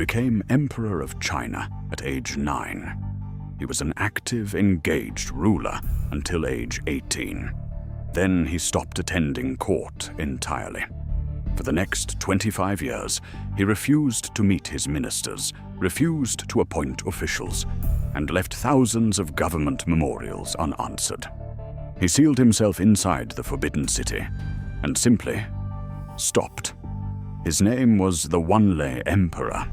became Emperor of China at age 9. He was an active, engaged ruler until age 18. Then he stopped attending court entirely. For the next 25 years, he refused to meet his ministers, refused to appoint officials, and left thousands of government memorials unanswered. He sealed himself inside the Forbidden City and simply stopped. His name was the Wanli Emperor.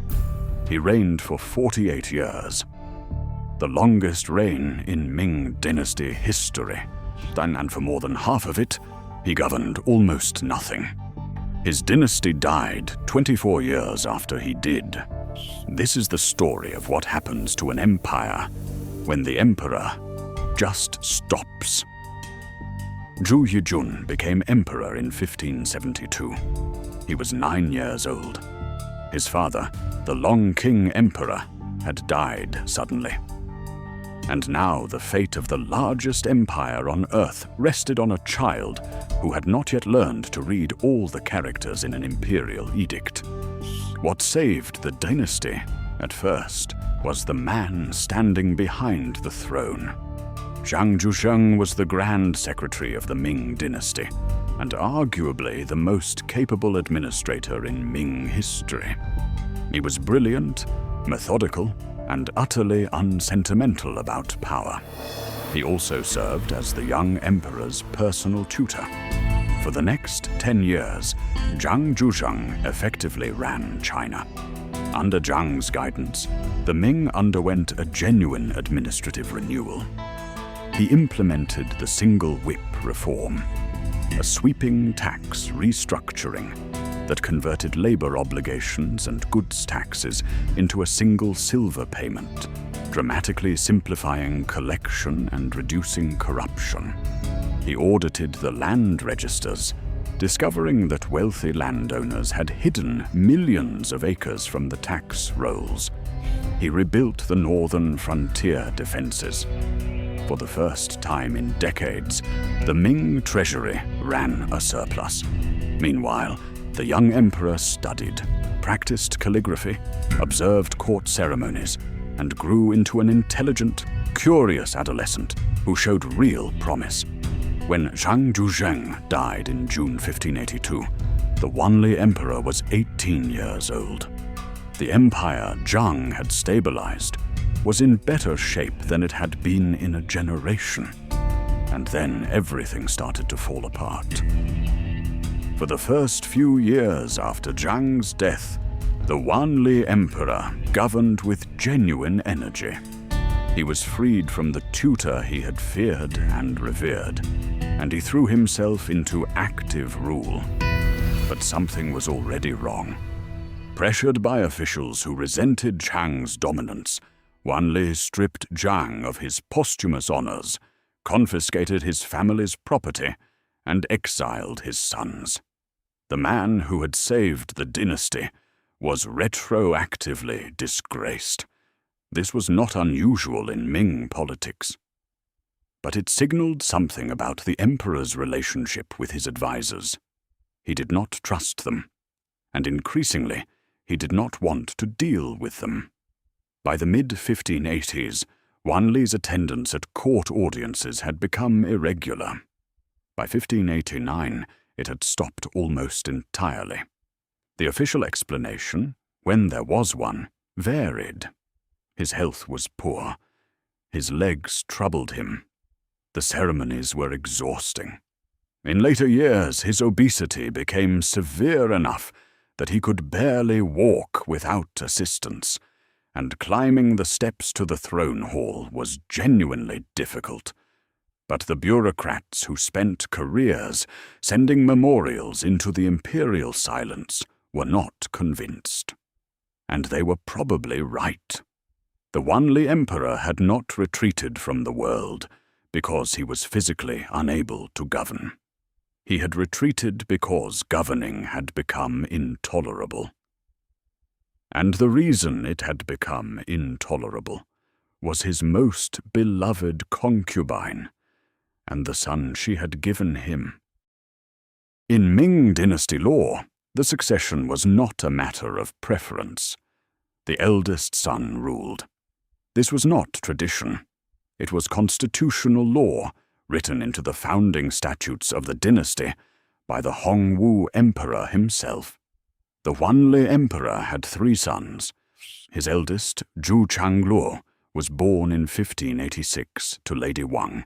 He reigned for 48 years, the longest reign in Ming Dynasty history, and for more than half of it, he governed almost nothing. His dynasty died 24 years after he did. This is the story of what happens to an empire when the emperor just stops. Zhu Yijun became emperor in 1572. He was 9 years old. His father, the Long King Emperor, had died suddenly. And now the fate of the largest empire on earth rested on a child who had not yet learned to read all the characters in an imperial edict. What saved the dynasty at first was the man standing behind the throne. Zhang Zhusheng was the Grand Secretary of the Ming Dynasty, and arguably the most capable administrator in Ming history. He was brilliant, methodical, and utterly unsentimental about power. He also served as the young emperor's personal tutor. For the next 10 years, Zhang Zhusheng effectively ran China. Under Zhang's guidance, the Ming underwent a genuine administrative renewal. He implemented the single whip reform, a sweeping tax restructuring that converted labor obligations and goods taxes into a single silver payment, dramatically simplifying collection and reducing corruption. He audited the land registers, discovering that wealthy landowners had hidden millions of acres from the tax rolls. He rebuilt the northern frontier defenses. For the first time in decades, the Ming treasury ran a surplus. Meanwhile, the young emperor studied, practiced calligraphy, observed court ceremonies, and grew into an intelligent, curious adolescent who showed real promise. When Zhang Zhusheng died in June 1582, the Wanli Emperor was 18 years old. The empire Zhang had stabilized was in better shape than it had been in a generation. And then everything started to fall apart. For the first few years after Zhang's death, the Wanli Emperor governed with genuine energy. He was freed from the tutor he had feared and revered, and he threw himself into active rule. But something was already wrong. Pressured by officials who resented Zhang's dominance, Wanli stripped Zhang of his posthumous honors, confiscated his family's property, and exiled his sons. The man who had saved the dynasty was retroactively disgraced. This was not unusual in Ming politics. But it signaled something about the emperor's relationship with his advisors. He did not trust them, and increasingly, he did not want to deal with them. By the mid-1580s, Wanli's attendance at court audiences had become irregular. By 1589, it had stopped almost entirely. The official explanation, when there was one, varied. His health was poor. His legs troubled him. The ceremonies were exhausting. In later years, his obesity became severe enough that he could barely walk without assistance, and climbing the steps to the throne hall was genuinely difficult. But the bureaucrats who spent careers sending memorials into the imperial silence were not convinced. And they were probably right. The Wanli Emperor had not retreated from the world because he was physically unable to govern. He had retreated because governing had become intolerable. And the reason it had become intolerable was his most beloved concubine and the son she had given him. In Ming Dynasty law, the succession was not a matter of preference. The eldest son ruled. This was not tradition. It was constitutional law, written into the founding statutes of the dynasty by the Wanli Emperor himself. The Wanli Emperor had 3 sons. His eldest, Zhu was born in 1586 to Lady Wang,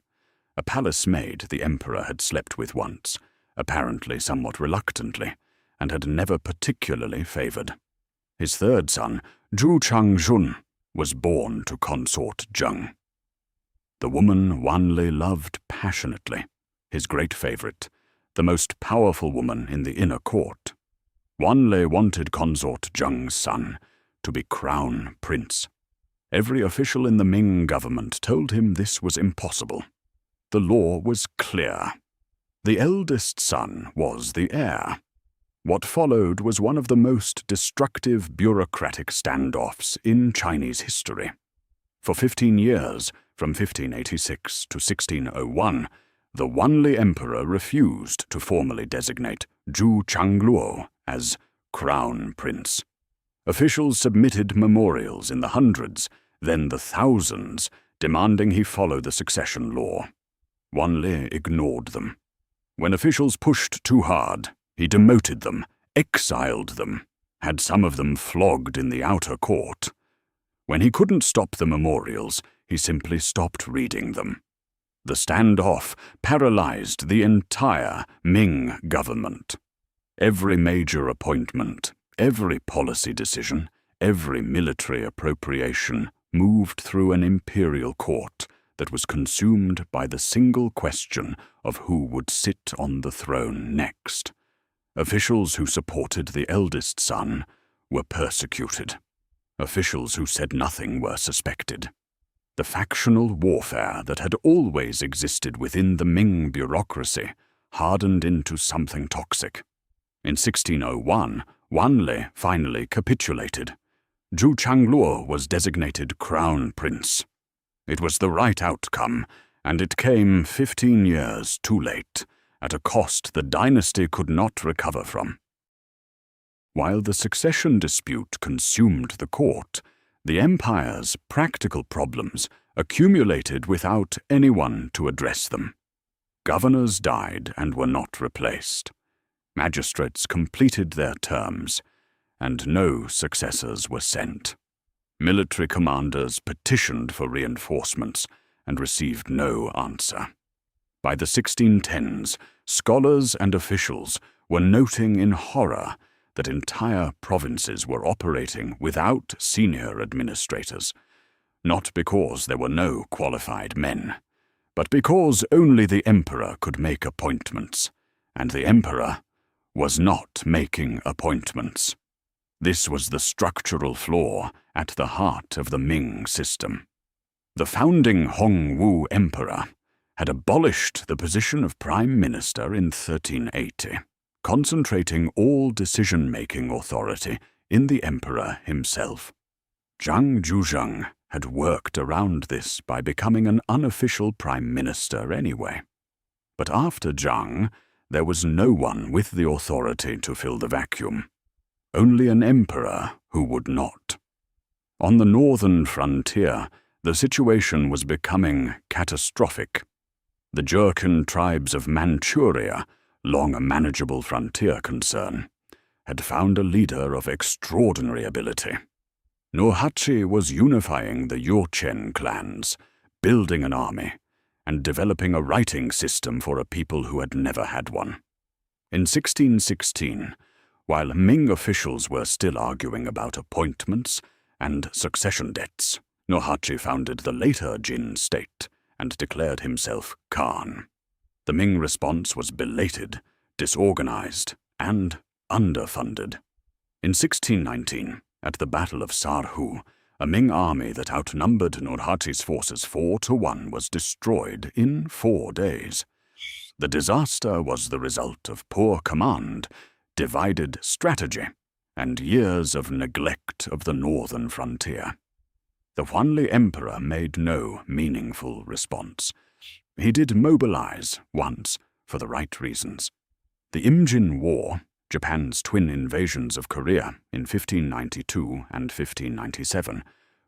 a palace maid the emperor had slept with once, apparently somewhat reluctantly, and had never particularly favored. His 3rd son, Zhu was born to consort Zheng. The woman Wanli loved passionately, his great favorite, the most powerful woman in the inner court. Wanli wanted consort Zheng's son to be crown prince. Every official in the Ming government told him this was impossible. The law was clear. The eldest son was the heir. What followed was one of the most destructive bureaucratic standoffs in Chinese history. For 15 years, from 1586 to 1601, the Wanli Emperor refused to formally designate Zhu as crown prince. Officials submitted memorials in the hundreds, then the thousands, demanding he follow the succession law. Wanli ignored them. When officials pushed too hard, he demoted them, exiled them, had some of them flogged in the outer court. When he couldn't stop the memorials, he simply stopped reading them. The standoff paralyzed the entire Ming government. Every major appointment, every policy decision, every military appropriation moved through an imperial court that was consumed by the single question of who would sit on the throne next. Officials who supported the eldest son were persecuted. Officials who said nothing were suspected. The factional warfare that had always existed within the Ming bureaucracy hardened into something toxic. In 1601, Wanli finally capitulated. Zhu was designated crown prince. It was the right outcome, and it came 15 years too late, at a cost the dynasty could not recover from. While the succession dispute consumed the court, the empire's practical problems accumulated without anyone to address them. Governors died and were not replaced. Magistrates completed their terms, and no successors were sent. Military commanders petitioned for reinforcements and received no answer. By the 1610s, scholars and officials were noting in horror that entire provinces were operating without senior administrators, not because there were no qualified men, but because only the emperor could make appointments, and the emperor was not making appointments. This was the structural flaw at the heart of the Ming system. The founding Wanli Emperor had abolished the position of Prime Minister in 1380, concentrating all decision-making authority in the emperor himself. Zhang Zhuzheng had worked around this by becoming an unofficial prime minister anyway. But after Zhang, there was no one with the authority to fill the vacuum. Only an emperor who would not. On the northern frontier, the situation was becoming catastrophic. The Jurchen tribes of Manchuria, long a manageable frontier concern, had found a leader of extraordinary ability. Nurhaci was unifying the Jurchen clans, building an army, and developing a writing system for a people who had never had one. In 1616, while Ming officials were still arguing about appointments and succession debts, Nurhaci founded the later Jin state and declared himself Khan. The Ming response was belated, disorganized, and underfunded. In 1619, at the Battle of Sarhu, a Ming army that outnumbered Nurhaci's forces 4-1 was destroyed in 4 days. The disaster was the result of poor command, divided strategy, and years of neglect of the northern frontier. The Wanli Emperor made no meaningful response. He did mobilize once for the right reasons. The Imjin War, Japan's twin invasions of Korea in 1592 and 1597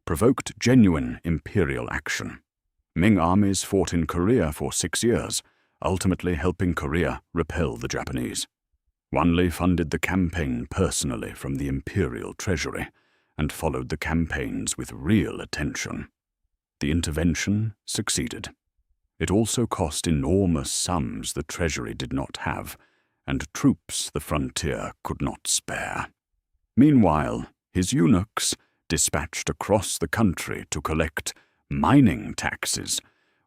provoked genuine imperial action. Ming armies fought in Korea for 6 years, ultimately helping Korea repel the Japanese. Wanli funded the campaign personally from the imperial treasury and followed the campaigns with real attention. The intervention succeeded. It also cost enormous sums the treasury did not have, and troops the frontier could not spare. Meanwhile, his eunuchs, dispatched across the country to collect mining taxes,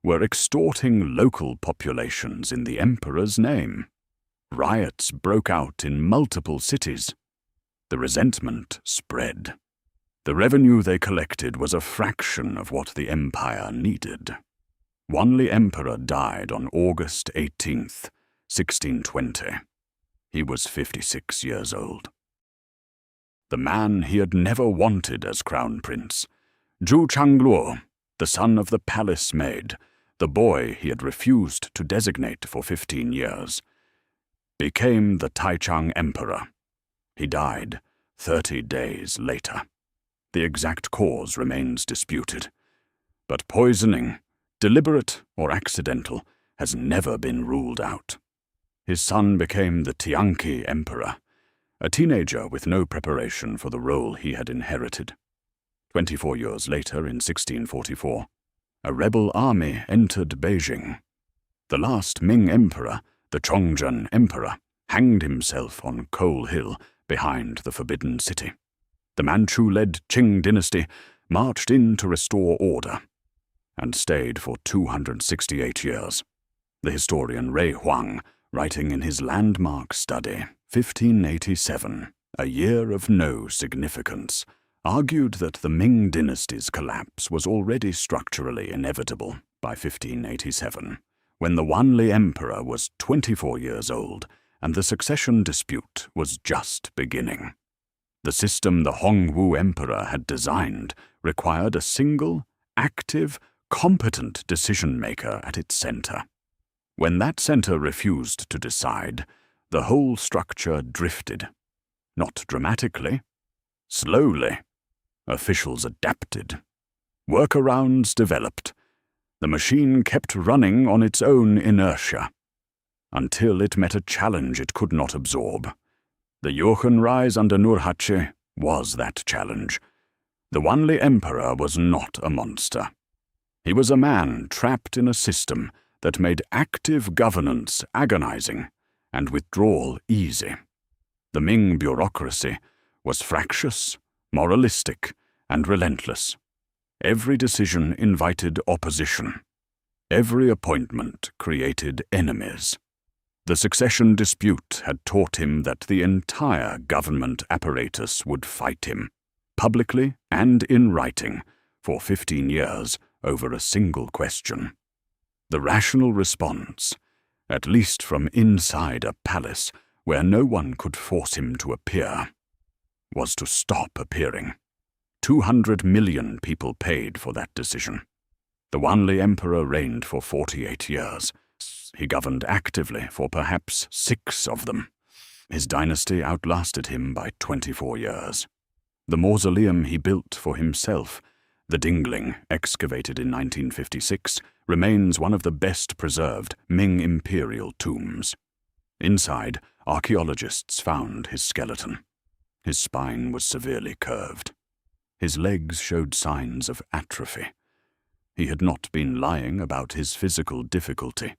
were extorting local populations in the emperor's name. Riots broke out in multiple cities. The resentment spread. The revenue they collected was a fraction of what the empire needed. Wanli Emperor died on August 18th, 1620. He was 56 years old. The man he had never wanted as crown prince, Zhu Changluo, the son of the palace maid, the boy he had refused to designate for 15 years, became the Taichang Emperor. He died 30 days later. The exact cause remains disputed, but poisoning, deliberate or accidental, has never been ruled out. His son became the Tianqi Emperor, a teenager with no preparation for the role he had inherited. 24 years later, in 1644, a rebel army entered Beijing. The last Ming Emperor, the Chongzhen Emperor, hanged himself on Coal Hill behind the Forbidden City. The Manchu-led Ming Dynasty marched in to restore order and stayed for 268 years. The historian Rui Huang, writing in his landmark study, 1587, A Year of No Significance, argued that the Ming Dynasty's collapse was already structurally inevitable by 1587, when the Wanli Emperor was 24 years old and the succession dispute was just beginning. The system the Hongwu Emperor had designed required a single, active, competent decision-maker at its center. When that center refused to decide, the whole structure drifted. Not dramatically, slowly. Officials adapted. Workarounds developed. The machine kept running on its own inertia, until it met a challenge it could not absorb. The Jurchen rise under Nurhaci was that challenge. The Wanli Emperor was not a monster. He was a man trapped in a system that made active governance agonizing and withdrawal easy. The Ming bureaucracy was fractious, moralistic, and relentless. Every decision invited opposition. Every appointment created enemies. The succession dispute had taught him that the entire government apparatus would fight him, publicly and in writing, for 15 years over a single question. The rational response, at least from inside a palace where no one could force him to appear, was to stop appearing. 200 million people paid for that decision. The Wanli Emperor reigned for 48 years. He governed actively for perhaps 6 of them. His dynasty outlasted him by 24 years. The mausoleum he built for himself, the Dingling, excavated in 1956, remains one of the best preserved Ming imperial tombs. Inside, archaeologists found his skeleton. His spine was severely curved. His legs showed signs of atrophy. He had not been lying about his physical difficulty.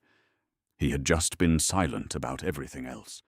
He had just been silent about everything else.